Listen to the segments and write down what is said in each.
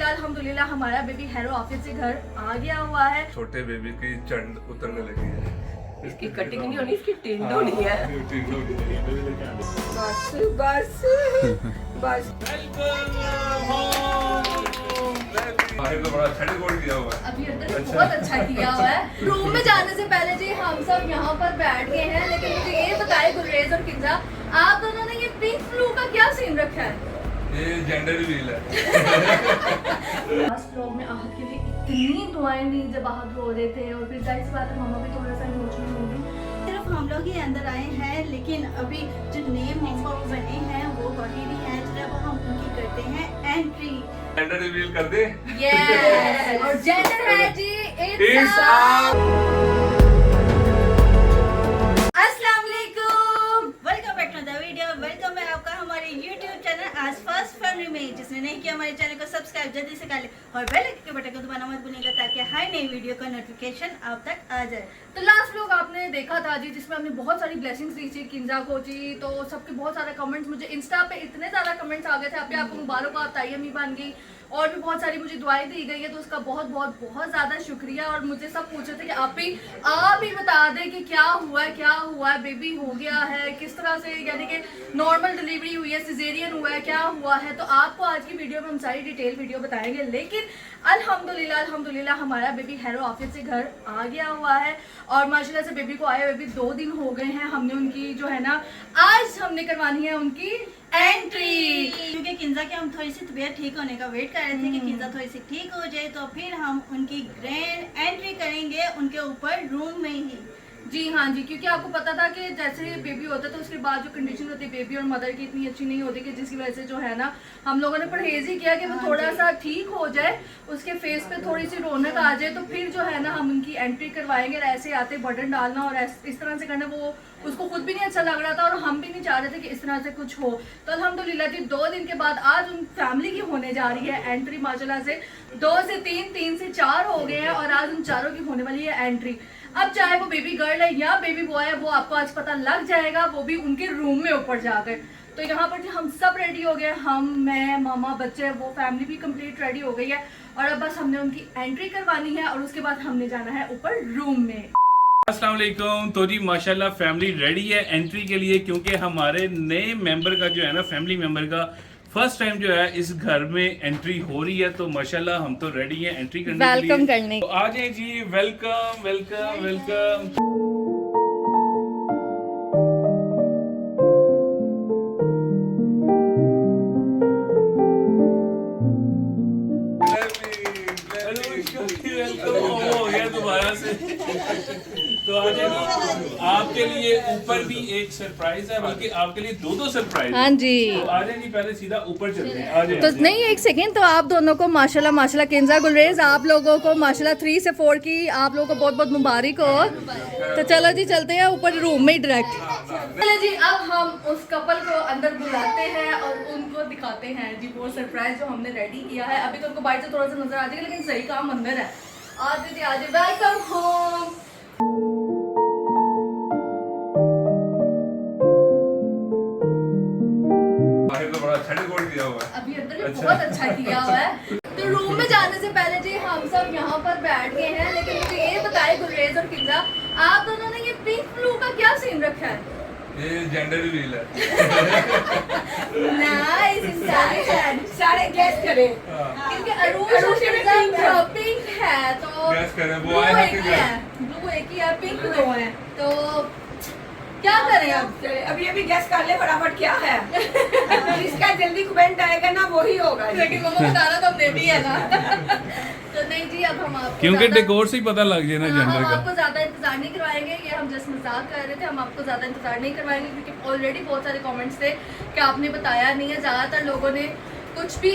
अल्हम्दुलिल्लाह हमारा baby harrow office से घर आ गया हुआ है। छोटे बेबी की चंड उतरने लगी है। इसकी कटिंग नहीं होनी, इसकी टिंड होनी है। बस बस बस। बाहर तो बड़ा अच्छा डेकोर किया हुआ है। अभी अंदर भी बहुत अच्छा किया हुआ है। रूम में जाने से पहले जी हम सब यहाँ पर बैठ गए हैं, लेकिन मुझे ये बताए गुलरेज और किंजा, आप दोनों ने ये पिंक फ्लू का क्या सीन रखा है? ये जेंडर रिवील है। लास्ट व्लॉग में आहत के लिए इतनी दुआएं दी जब आहत रो रहे थे, और फिर जाहिर सी बात है मामा भी थोड़ा सा इमोशनल होंगी। सिर्फ हम लोग ही अंदर आए हैं, लेकिन अभी जो नए मम्मा बने हैं वो बाहर ही हैं। जब हम उनकी करते हैं एंट्री। जेंडर रिवील कर दे। यस, और जेंडर है जी It's out. अस्सलाम वालेकुम, welcome back to the video. Welcome है आपका हमारे YouTube चैनल आज फर्स्ट फैमिली में। जिसने नहीं किया हमारे चैनल को सब्सक्राइब जल्दी से कर ले और बेल आइकन के बटन को दबाना मत भूलिएगा, ताकि हर नई वीडियो का नोटिफिकेशन आप तक आ जाए। तो लास्ट व्लॉग आपने देखा था जी, जिसमें हमने बहुत सारी ब्लेसिंग्स दी थी किंजा को जी। तो सबके बहुत सारे कमेंट्स, मुझे इंस्टा पे इतने ज्यादा कमेंट्स आ गए थे, अभी आपको मुबारकबाद, ताई अम्मी बन गई, और भी बहुत सारी मुझे दुआएं दी गई है, तो उसका बहुत बहुत बहुत ज्यादा शुक्रिया। और मुझे सब पूछ रहे थे कि आप ही बता दें कि क्या हुआ है, बेबी हो गया है, किस तरह से, यानी कि नॉर्मल डिलीवरी हुई है, सिजेरियन हुआ है, क्या हुआ है। तो आपको आज की वीडियो में हम सारी डिटेल वीडियो बताएंगे, लेकिन अल्हम्दुलिल्लाह हमारा बेबी हैरो ऑफिस से घर आ गया हुआ है। और माशाल्लाह से बेबी को आए हुए भी 2 दिन हो गए हैं। हमने उनकी जो है ना, आज हमने करवानी है उनकी एंट्री, क्योंकि किंजा की हम थोड़ी सी तबीयत ठीक होने का वेट कर रहे थे कि किंजा थोड़ी सी ठीक हो जाए, तो फिर हम उनकी ग्रैंड एंट्री करेंगे उनके ऊपर रूम में ही। जी हाँ जी, क्योंकि आपको पता था कि जैसे बेबी होता है तो उसके बाद जो कंडीशन होती है बेबी और मदर की इतनी अच्छी नहीं होती, कि जिसकी वजह से जो है ना, हम लोगों ने परहेज ही किया कि वो थोड़ा सा ठीक हो जाए, उसके फेस पे थोड़ी सी रौनक आ जाए, तो फिर जो है ना हम उनकी एंट्री करवाएंगे। और ऐसे आते बटन डालना और इस तरह से करना, वो उसको खुद भी नहीं अच्छा लग रहा था, और हम भी नहीं चाह रहे थे कि इस तरह से कुछ हो। तो अल्हम्दुलिल्लाह जी 2 दिन के बाद आज उन फैमिली की होने जा रही है एंट्री। माशाल्लाह से 2 से 3, 3 से 4 हो गए हैं, और आज उन चारों की होने वाली है एंट्री। अब चाहे वो बेबी गर्ल है या बेबी बॉय है, वो आपको आज पता लग जाएगा, वो भी उनके रूम में ऊपर जाकर। तो यहाँ पर हम सब रेडी हो गए, हम, मैं, मामा, बच्चे, वो फैमिली भी कंप्लीट रेडी हो गई है। और अब बस हमने उनकी एंट्री करवानी है, और उसके बाद हमने जाना है ऊपर रूम में। अस्सलाम वालेकुम। तो जी माशाल्लाह फैमिली रेडी है एंट्री के लिए, क्योंकि हमारे नए मेंबर का जो है ना, फैमिली मेंबर का फर्स्ट टाइम जो है इस घर में एंट्री हो रही है। तो माशाल्लाह हम तो रेडी हैं एंट्री करने के लिए। वेलकम करने। तो आ जाए जी, वेलकम वेलकम वेलकम। दोबारा से तो आ जाए, आपके लिए ऊपर भी एक सरप्राइज है, बल्कि आपके लिए 2 सरप्राइज। हाँ जी, तो आ जाए जी, पहले सीधा ऊपर चलते हैं। आ जाए तो नहीं, एक सेकेंड, तो आप दोनों को माशाल्लाह किंजा गुलरेज, आप लोगों को माशाल्लाह 3 से 4 की आप लोगों को बहुत बहुत मुबारक हो। तो चलो जी चलते हैं ऊपर रूम में डायरेक्ट। चलो जी, अब हम उस कपल को अंदर बुलाते हैं और उनको दिखाते हैं जी वो सरप्राइज जो हमने रेडी किया है। अभी तो उनको बाहर से थोड़ा सा नजर आ जाएगा, लेकिन सही काम अंदर है। आज जी आज वेलकम होम। बाहर तो बड़ा अच्छा डेकोर किया हुआ है। अभी अंदर भी बहुत अच्छा किया हुआ है। तो रूम में जाने से पहले जी हम सब यहाँ पर बैठ गए हैं, लेकिन मुझे ये बताए गुलरेज और किंजा, आप दोनों ने ये पिंक फ्लू का क्या सीन रखा है? ये जेंडर रिवील है। नाइस, सारे गैस करें। क्योंकि अरूज और किंजा पिंक है, तो गैस करें, वो ब्लू आए हैं एक कि ही है, ब्लू एक ही है, पिंक 2 है। तो क्या करें अब? अभी गैस कर ले फटाफट, क्या है? जिसका जल्दी कमेंट आएगा ना वही होगा। लेकिन मम्मा बता रहा था हमने भी है ना। तो नहीं जी, अब हम आपको क्योंकि ज्यादा- डेकोर से ही पता लग जाए ना हाँ, जेंडर हम का। आपको ज्यादा इंतजार नहीं करवाएंगे, ये हम जस्ट मजाक कर रहे थे। हम आपको ज्यादा इंतजार नहीं करवाएंगे, क्योंकि ऑलरेडी बहुत सारे कमेंट्स थे कि आपने बताया नहीं है। ज्यादातर लोगों ने कुछ भी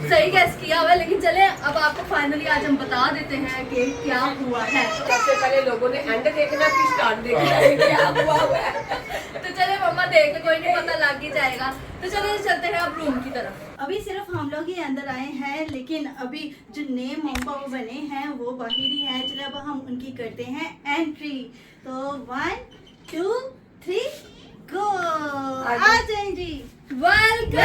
सही गैस किया हुआ है, लेकिन चले अब आपको फाइनली आज हम बता देते हैं कि क्या हुआ है। सबसे पहले लोगों ने एंड देखना, फिर स्टार्ट देखना है क्या हुआ है। तो चले मम्मा देख ले, कोई नहीं, पता लग ही जाएगा। तो चले चलते हैं अब रूम की तरफ। अभी सिर्फ हम लोग ही अंदर आए हैं, लेकिन अभी जो नए मम्मा बने हैं वो बाहर ही हैं। चलो अब हम उनकी करते हैं एंट्री। तो 1 2 3 गो। आ जाए जी। वेलकम।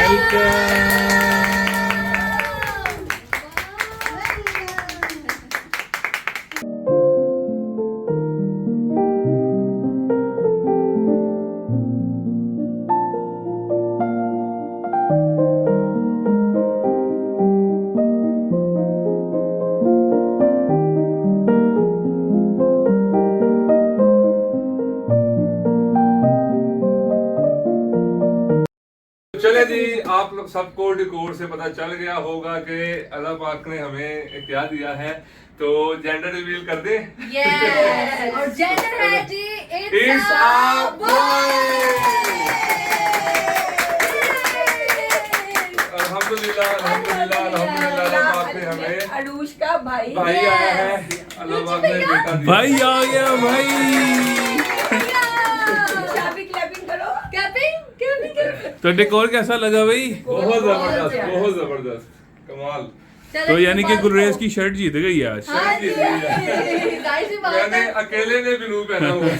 चले जी, आप लोग सबको डिकोड से पता चल गया होगा कि अल्लाह पाक ने हमें क्या दिया है, तो जेंडर रिवील कर दे। यस, और जेंडर है जी It's a boy। अल्हम्दुलिल्लाह अल्हम्दुलिल्लाह अल्हम्दुलिल्लाह, अल्लाह पाक ने हमें अरूश का भाई भाई आया है, अल्लाह पाक ने बेटा दिया। भाई आ गया भाई। शाबी क्लैपिंग करो। कैपिंग तो डेकोर कैसा लगा भाई? बहुत जबरदस्त कमाल। तो यानी कि गुलरेज की शर्ट जीत गई आज। हाँ जी, जाहिर सी बात मैंने है। अकेले ने ब्लू पहना हुआ है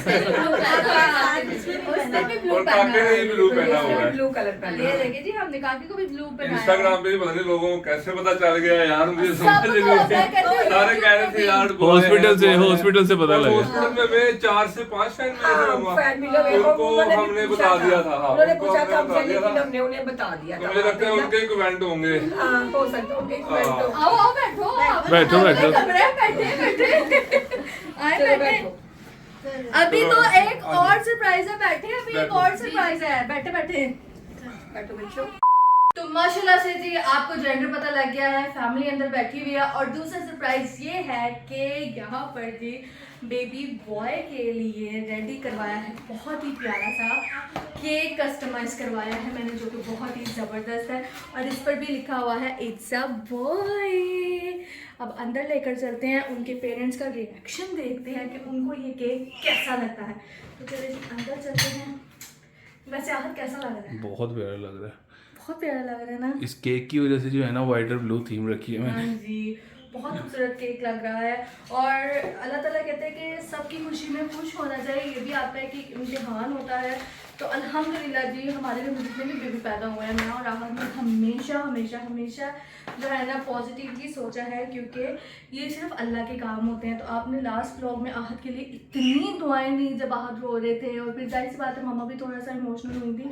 उसने भी ब्लू और काके ने पहना भी ब्लू पहना हुआ है। ब्लू कलर पहना ये है। देखिए जी, हमने काकी को भी ब्लू पहनाया। इंस्टाग्राम पे भी पता नहीं लोगों को कैसे पता चल गया यार, मुझे समझ सबको नहीं होता है, कहते हैं सारे कह रहे थे यार boy है, हॉस्पिटल से boy है। हॉस्पिटल से पता और लगा। हॉस्पिटल में 4 से 5 फैन फैन मिले हुए हैं, उनको उन्होंने भी हमने पूछा बता दिया था। हाँ, उन्होंने उनको पूछा था हमने बता हमसे, दिया लेकिन था। हमने उन्हें बता दिया तो था। मुझे लगता है उनके कमेंट होंगे। हाँ, हो सकता है उनके comment हो। आओ आओ बैठो आप। बैठो, बैठो। कमरे में बैठे आए चलो बैठे। बैठो। अभी तो एक और सरप्राइज है, बैठे अभी एक बैठो। और सरप्राइज है, बैठे बैठे। बैठो बच्चों। तो माशाल्लाह से जी आपको जेंडर पता लग गया है, फैमिली अंदर बैठी हुई है। और दूसरा सरप्राइज ये है कि यहाँ पर जी बेबी बॉय के लिए रेडी करवाया है बहुत ही प्यारा सा केक, कस्टमाइज करवाया है मैंने, जो कि बहुत ही ज़बरदस्त है। और इस पर भी लिखा हुआ है इट्स अ बॉय। अब अंदर लेकर चलते हैं, उनके पेरेंट्स का रिएक्शन देखते हैं कि उनको ये केक कैसा लगता है। तो चलिए जी अंदर चलते हैं। वैसे आहत कैसा लग रहा है? बहुत प्यारा लग रहा है। बहुत प्यारा लग रहा है ना? इस केक की वजह से जो है ना वाइट और ब्लू थीम रखी है हाँ मैंने। जी, बहुत खूबसूरत केक लग रहा है। और अल्लाह ताला कहते हैं कि सबकी खुशी में खुश होना चाहिए। ये भी आता है कि इम्तिहान होता है। तो अल्हम्दुलिल्लाह जी हमारे घर में जितने भी बेबी पैदा हुए हैं, मैं और राहत ने हमेशा हमेशा हमेशा जो है ना पॉजिटिवली सोचा है, क्योंकि ये सिर्फ अल्लाह के काम होते हैं। तो आपने लास्ट व्लॉग में आहत के लिए इतनी दुआएं दी जब आहत रो रहे थे, और फिर जाहिर सी बात है मामा भी थोड़ा सा इमोशनल हुई थी।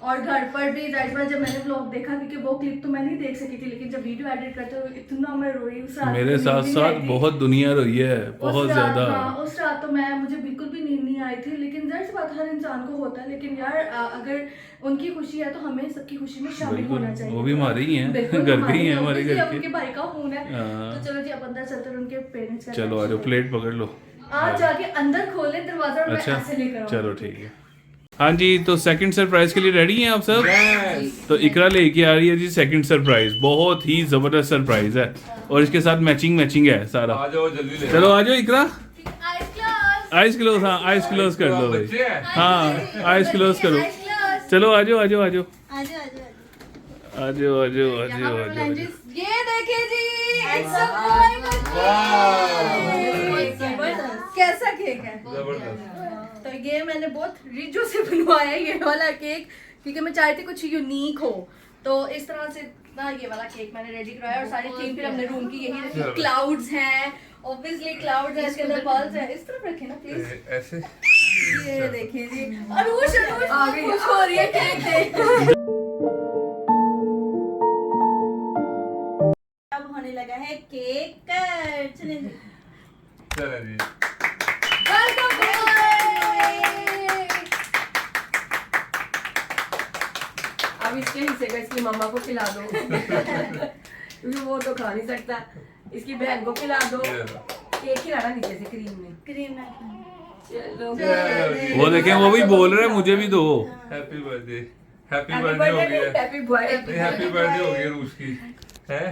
और घर पर भी जाहिर सी बात जब मैंने व्लॉग देखा, क्योंकि वो क्लिप तो मैं नहीं देख सकी थी, लेकिन जब वीडियो एडिट करते हुए इतना मैं रोई उस रात। मेरे साथ साथ बहुत दुनिया रोई है, बहुत उस रात, ज्यादा। हाँ, उस रात तो मुझे बिल्कुल भी नींद नहीं आई थी। लेकिन जाहिर सी बात हर इंसान को होता है, लेकिन यार अगर उनकी खुशी है तो हमें सबकी खुशी में शामिल बिल्कुल, होना चाहिए। वो भी हमारे ही हैं, बिल्कुल, घर के ही हैं, हमारे हमारे घर उनके के। भाई का खून है। हाँ। तो चलो जी अब अंदर चलते हैं, उनके पेरेंट्स का चलो आ जाओ, प्लेट पकड़ लो। आज जाके अंदर खोले दरवाजा और मैं अच्छा ऐसे लेकर आऊंगी। चलो ठीक है। हाँ जी, तो सेकंड सरप्राइज के लिए रेडी हैं आप सब? Yes। तो इकरा लेके आ रही है जी सेकंड सरप्राइज। बहुत ही जबरदस्त सरप्राइज है और इसके साथ मैचिंग है सारा। आ जाओ जल्दी ले। चलो आ जाओ Iqra. Eyes close. Eyes close, हाँ आइस क्लोज कर दो भाई। बच्चे हैं। हाँ आइस क्लोज करो। Eyes close. चलो आ जाओ आ जाओ आ जाओ आजो आजो आ जाओ आ जाओ आ यहाँ जाओ पर आ जाओ। लंचेस, ये देखिए जी इट्स अ बॉय जबरदस्त। कैसा केक है? जबरदस्त। तो ये मैंने बहुत रिजो से बनवाया है ये वाला केक, क्योंकि मैं चाहती कुछ यूनिक हो। तो इस तरह से ना ये वाला केक मैंने रेडी करवाया। और सारी थीम फिर हमने रूम की यही रखी। क्लाउड्स हैं, ऑब्वियसली क्लाउड्स हैं, इसके अंदर बल्ब्स हैं। इस तरफ रखें ना प्लीज। ऐसे ये देखिए जी, अरूश बहुत खुश हो रही है केक देख। अब होने लगा है केक कट। चलिए जी। चले जी। वेलकम अब इसके हिस्से का इसकी मम्मा को खिला दो क्योंकि वो तो खा नहीं सकता। इसकी बहन को खिला दो। ये लो। केक खिलाना नीचे से क्रीम में। क्रीम ना चलो वो देखें वो भी बोल रहे हैं मुझे भी दो। Happy birthday. Happy happy birthday हो बर्थडे गई है। Happy boy. नहीं हैप्पी बर्थडे हो गई रूस की है।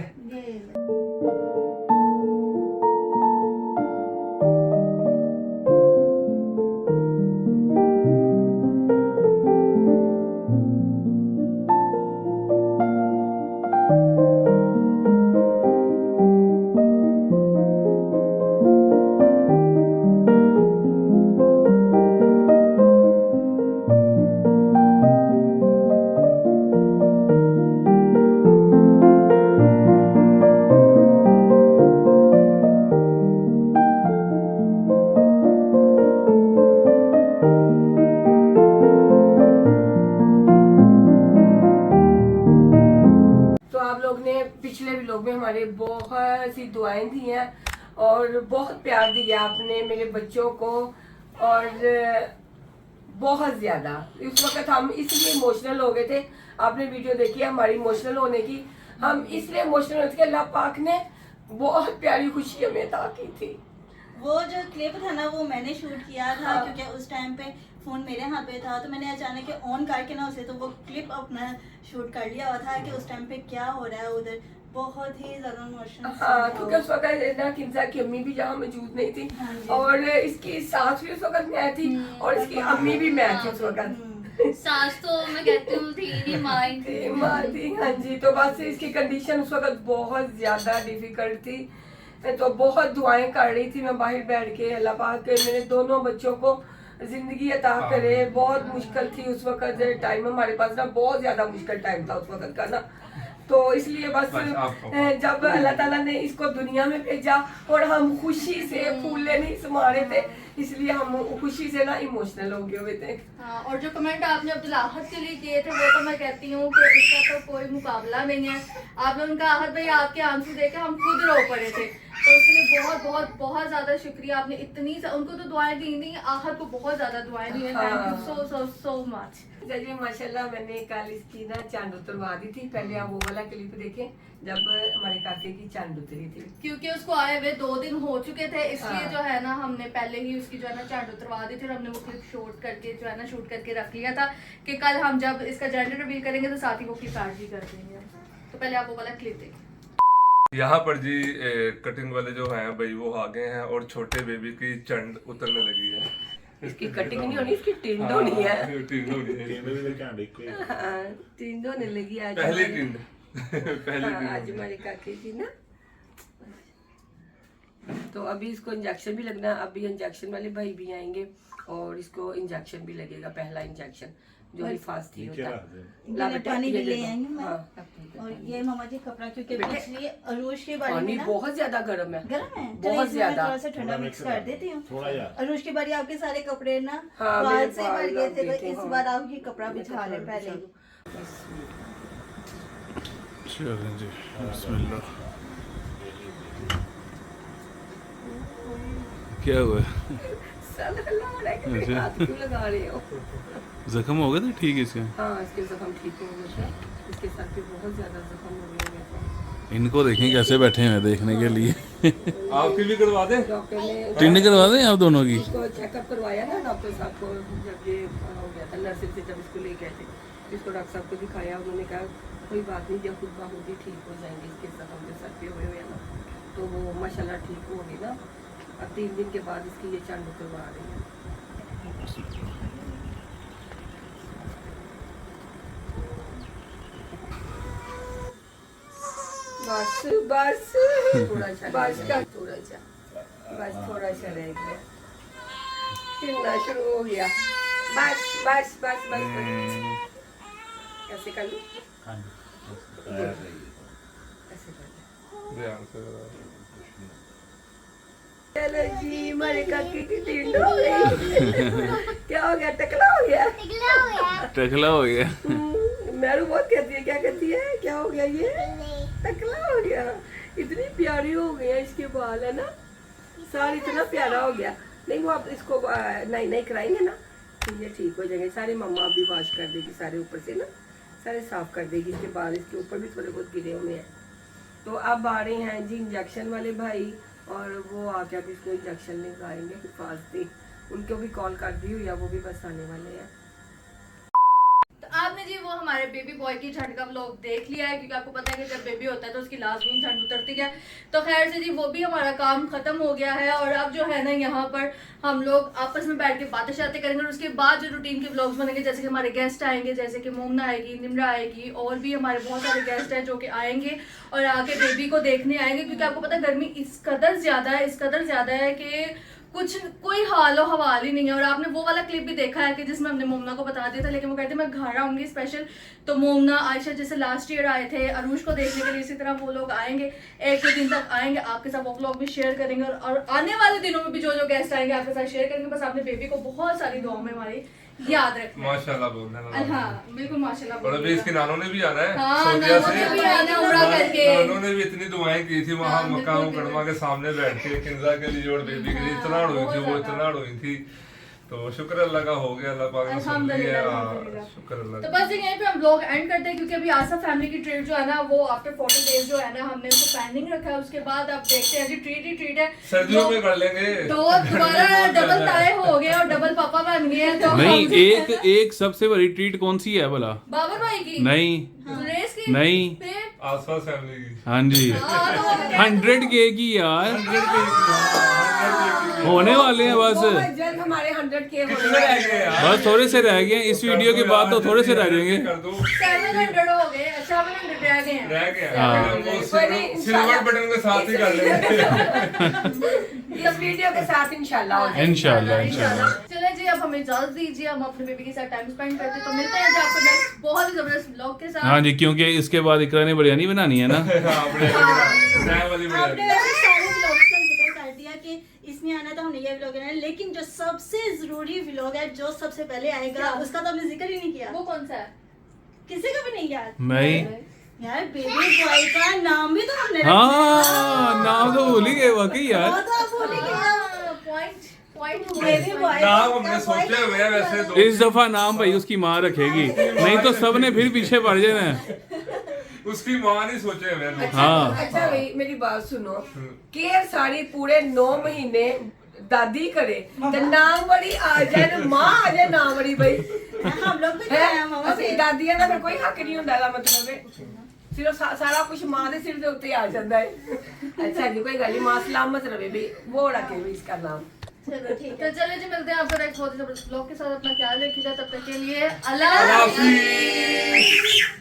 तो आप लोग ने पिछले व्लॉग में हमारे बहुत सी दुआएं दी हैं और बहुत प्यार दिया आपने मेरे बच्चों को। और बहुत ज्यादा उस वक्त हम इसलिए इमोशनल हो गए थे। आपने वीडियो देखी है हमारी इमोशनल होने की। हम इसलिए इमोशनल होते कि अल्लाह पाक ने बहुत प्यारी खुशी हमें अता की थी। वो जो क्लिप था ना वो मैंने शूट किया था, हाँ। क्योंकि उस टाइम पे फोन मेरे हाथ पे था, तो मैंने अचानक ऑन करके ना उसे तो वो क्लिप अपना शूट कर लिया हुआ था कि उस टाइम पे क्या हो रहा है उधर। बहुत ही ज्यादा इमोशनल। हाँ, क्योंकि उस वक्त ना किंजा की अम्मी भी जहाँ मौजूद नहीं थी हाँ जी। और इसकी सास भी उस वक्त मैं थी और इसकी अम्मी भी मैं थी उस वक्त। सास तो मैं कहती हूँ थी नहीं, माँ ही थी। माँ थी, हाँ जी। तो बस इसकी कंडीशन उस वक्त बहुत ज्यादा डिफिकल्ट थी, तो बहुत दुआएं कर रही थी मैं बाहर बैठ के, अल्लाह पाक मेरे दोनों बच्चों को जिंदगी अता करे। बहुत मुश्किल थी उस वक्त टाइम हमारे पास ना, बहुत ज्यादा मुश्किल टाइम था उस वक्त का ना। तो इसलिए बस जब अल्लाह ताला ने इसको दुनिया में भेजा और हम खुशी से फूले नहीं समा रहे थे, इसलिए हम खुशी से ना इमोशनल हो गए हुए थे। हाँ, और जो कमेंट आपने अब्दुल आहद के लिए किए थे वो तो मैं कहती हूँ कि उसका तो कोई मुकाबला नहीं है। आपने उनका आहद भाई आपके आंसू देख के हम खुद रो पड़े थे, तो उसके लिए बहुत बहुत बहुत ज्यादा शुक्रिया। आपने इतनी उनको तो दुआएं दी नहीं, आहद को बहुत ज्यादा दुआएं दी हैं। Thank you so so so much. जी माशाल्लाह, मैंने कल इसकी ना चांद उतरवा दी थी। पहले आप वो वाला क्लिप देखें जब हमारे काके की चांद उतरी थी, क्योंकि उसको आए हुए 2 दिन हो चुके थे, इसलिए हाँ। जो है ना हमने पहले ही उसकी जो है ना चांद उतरवा दी थी और हमने वो क्लिप शूट करके जो है ना शूट करके रख लिया था कि कल हम जब इसका जेंडर रिवील करेंगे तो साथ ही वो क्लिप ऐड भी कर देंगे। तो पहले आप वो वाला क्लिप देखिए। यहाँ पर जी कटिंग वाले जो हैं भाई वो आ गए हैं और छोटे बेबी की चंड उतरने लगी है। इसकी कटिंग नहीं होनी, इसकी टिंड होनी है। टिंड होनी है। हाँ, टिंड होने लगी आज पहली हमारी। टिंड पहली हाँ, आज टिंड। हमारे काके की ना। तो अभी इसको इंजेक्शन भी लगना, अभी इंजेक्शन वाले भाई भी आएंगे और इसको इंजेक्शन भी लगेगा, पहला इंजेक्शन जो हिफाजती होता है। मैंने पानी भी ले आएंगे मैं। हाँ, और ये मामा जी कपड़ा, क्योंकि बेटे, पिछली अरूज के बारे पानी में ना बहुत ज्यादा गर्म है। गर्म है, बहुत चलिए इसमें मैं ज्यादा। थोड़ा सा ठंडा मिक्स कर देती हूँ। अरूज की बारी आपके सारे कपड़े ना हाँ, बाल मेरे से बाल भर गए थे, लग तो गए इस थे, बार हाँ। आप ये कपड़ा बिछा लें पहले। चलें जी, बिस्मिल्लाह। क्या हुआ? साला लग रहा है कि मेरे हाथ क्यों लगा रहे हो? जख्म हो गया था ठीक है इसका? हाँ, इसके जख्म ठीक हो गए थे, इसके सर पे बहुत ज्यादा जख्म हो गए थे। इनको देखें कैसे बैठे हैं देखने के लिए। आपकी भी करवा दे। डॉक्टर ने टिंड करवा दें आप दोनों की? इसको चेकअप करवाया ना डॉक्टर साहब को, जब ये हो गया था नर्सिंग से, जब इसको ले गए थे इसको डॉक्टर साहब को दिखाया। उन्होंने कहा कोई बात नहीं, जब खुद होगी ठीक हो जाएंगे, इसके जख्म के सर पे हुए हुए ना, तो वो माशाल्लाह ठीक होगी ना। अब 3 दिन के बाद इसकी ये चांद करवा रही है। बस बस बस का थोड़ा सा रह गया, हिलना शुरू हो गया। बस बस बस बस, बस। कैसे कर लूं? ऐसे कर लूं। ध्यान से जरा। चलो जी, हमारे काके की टिंड हो गई। क्या हो गया? टकला हो गया। टकला हो गया। मैरू बहुत कहती है, क्या कहती है? क्या हो गया ये? टकला हो गया। इतनी प्यारी हो गई है इसके बाल, है ना? सार इतना प्यारा हो गया। नहीं, वो आप इसको नहीं नहीं कराएंगे ना तो ये ठीक हो जाएंगे सारे। मम्मा अभी वॉश कर देगी सारे ऊपर से ना, सारे साफ कर देगी। इसके बाल इसके ऊपर भी थोड़े बहुत गिरे हुए हैं। तो अब आ रहे हैं जी इंजेक्शन वाले भाई, और वो आके अब इसको इंजेक्शन लगाएंगे हिफाजती। उनको भी कॉल कर दी हुई है, वो भी बस आने वाले हैं। तो आपने जी वो हमारे बेबी बॉय की झंड का व्लॉग देख लिया है, क्योंकि आपको पता है कि जब बेबी होता है तो उसकी लाजमी झंड उतरती है। तो खैर से जी वो भी हमारा काम खत्म हो गया है, और अब जो है ना यहाँ पर हम लोग आपस में बैठ के बातें शातें करेंगे, और उसके बाद जो रूटीन के व्लॉग्स बनेंगे, जैसे कि हमारे गेस्ट आएंगे, जैसे कि मोमना आएगी, निमरा आएगी, और भी हमारे बहुत सारे गेस्ट हैं जो कि आएंगे और आके बेबी को देखने आएंगे। क्योंकि आपको पता है गर्मी इस कदर ज्यादा है कि कोई हाल और हवाल ही नहीं है। और आपने वो वाला क्लिप भी देखा है कि जिसमें हमने मोमना को बता दिया था, लेकिन वो कहते मैं घर आऊंगी स्पेशल। तो मोमना, आयशा जैसे लास्ट ईयर आए थे अरूज को देखने के लिए, इसी तरह वो लोग आएंगे, 1-2 दिन तक आएंगे, आपके साथ वो व्लॉग भी शेयर करेंगे, और आने वाले दिनों में भी जो जो गेस्ट आएंगे आपके साथ शेयर करेंगे। बस आपने बेबी को बहुत सारी दुआओं में हमारी याद रखना है। माशाल्लाह बोलना है। हाँ बिल्कुल माशाल्लाह। और अभी इसके नानों ने भी आना है हाँ, सऊदीया नानों ने भी से। आना उम्रा करके। नानों ने भी इतनी दुआएं की थी वहाँ हाँ, मकाम बिल्कुल, मुकरमा के सामने बैठ के, किंजा के लिए और बेबी के लिए इतना हुई थी, वो इतना हुई थी। तो शुक्र अल्लाह का हो गया, अल्लाह पाक ने सुन लिया। अल्हम्दुलिल्लाह। शुक्र अल्लाह तो का। बस यहीं पे हम लोग एंड करते हैं क्योंकि अभी आसा फैमिली की ट्रीट जो है ना वो आफ्टर 40 डेज जो है ना हमने उसको पेंडिंग रखा है। उसके बाद अब देखते हैं जी ट्रीट ही ट्रीट है। सर्दियों में कर लेंगे। तो दोबारा डबल ताए हो गए और डबल पापा बन गए तो नहीं, एक सबसे बड़ी ट्रीट कौन सी है भला? बाबर भाई की नहीं सुरेश की नहीं, फिर आसपास फैमिली की। हाँ जी, हाँ, तो वो क्या- 100K की यार होने वाले हैं बस। बहुत जल्द हमारे 100K हो कितने रह गए यार? बस थोड़े से रह गए हैं, इस वीडियो के बाद तो थोड़े से रह जाएंगे। कर दो। 700 हो गए 700 रह गए हैं। रह गए हाँ। फिर हम वो कोई नहीं, सिल्वर बटन के साथ ही कर लेंगे। इस वीडियो के साथ इंशाल्लाह हो जाएगा। इंशाल्लाह। चले जी अब हमें इजाजत दीजिए, हम अपने बेबी के साथ टाइम स्पेंड करते हैं। तो मिलते हैं जी आपको नेक्स्ट बहुत ही जबरदस्त व्लॉग के साथ। हाँ जी, क्योंकि इसके बाद इकरा ने बिरयानी बनानी है ना। हाँ, बढ़िया। चाय वाली आपने बढ़िया। वैसे सारे व्लॉग्स का जिक्र कर दिया कि इसमें आना तो हमने ये व्लॉग है, लेकिन जो सबसे जरूरी व्लॉग है जो सबसे पहले आएगा क्या? उसका तो हमने जिक्र ही नहीं किया। वो कौन सा है? किसी को भी नहीं याद मैं यार। बेबी बॉय का नाम भी तो हमने हाँ, नाम तो भूल ही गए वाकई यार। वो तो आप भूल ही गए। पॉइंट बेबी बॉय नाम हमने सोचे हुए हैं वैसे दो। इस दफा नाम भाई उसकी माँ रखेगी, नहीं तो सबने फिर पीछे पड़ जाना है। उसकी माँ नहीं सोचे हुए हैं। हाँ। अच्छा भाई मेरी बात सुनो, केयर साड़ी पूरे 9 महीने दादी करे तो नाम बड़ी आ जाए, माँ आ जाए नाम बड़ी भाई हम लोग भी तो हैं मामा से। दादियां का कोई हक नहीं ਹੁੰਦਾ ਇਹਦਾ मतलब है सिर्फ सारा कुछ माँ के सिर के उत्ते आ जाता है। अच्छा जी कोई गल नहीं, माँ सलामत रहे भी, वो रखे भी इसका नाम। चलो ठीक है, चलिए जी मिलते हैं आपको नेक्स्ट बहुत ही जबरदस्त व्लॉग के साथ। अपना ख्याल रखिएगा, तब तक के लिए अल्लाह अल्लाह हाफिज़। हाफिज़।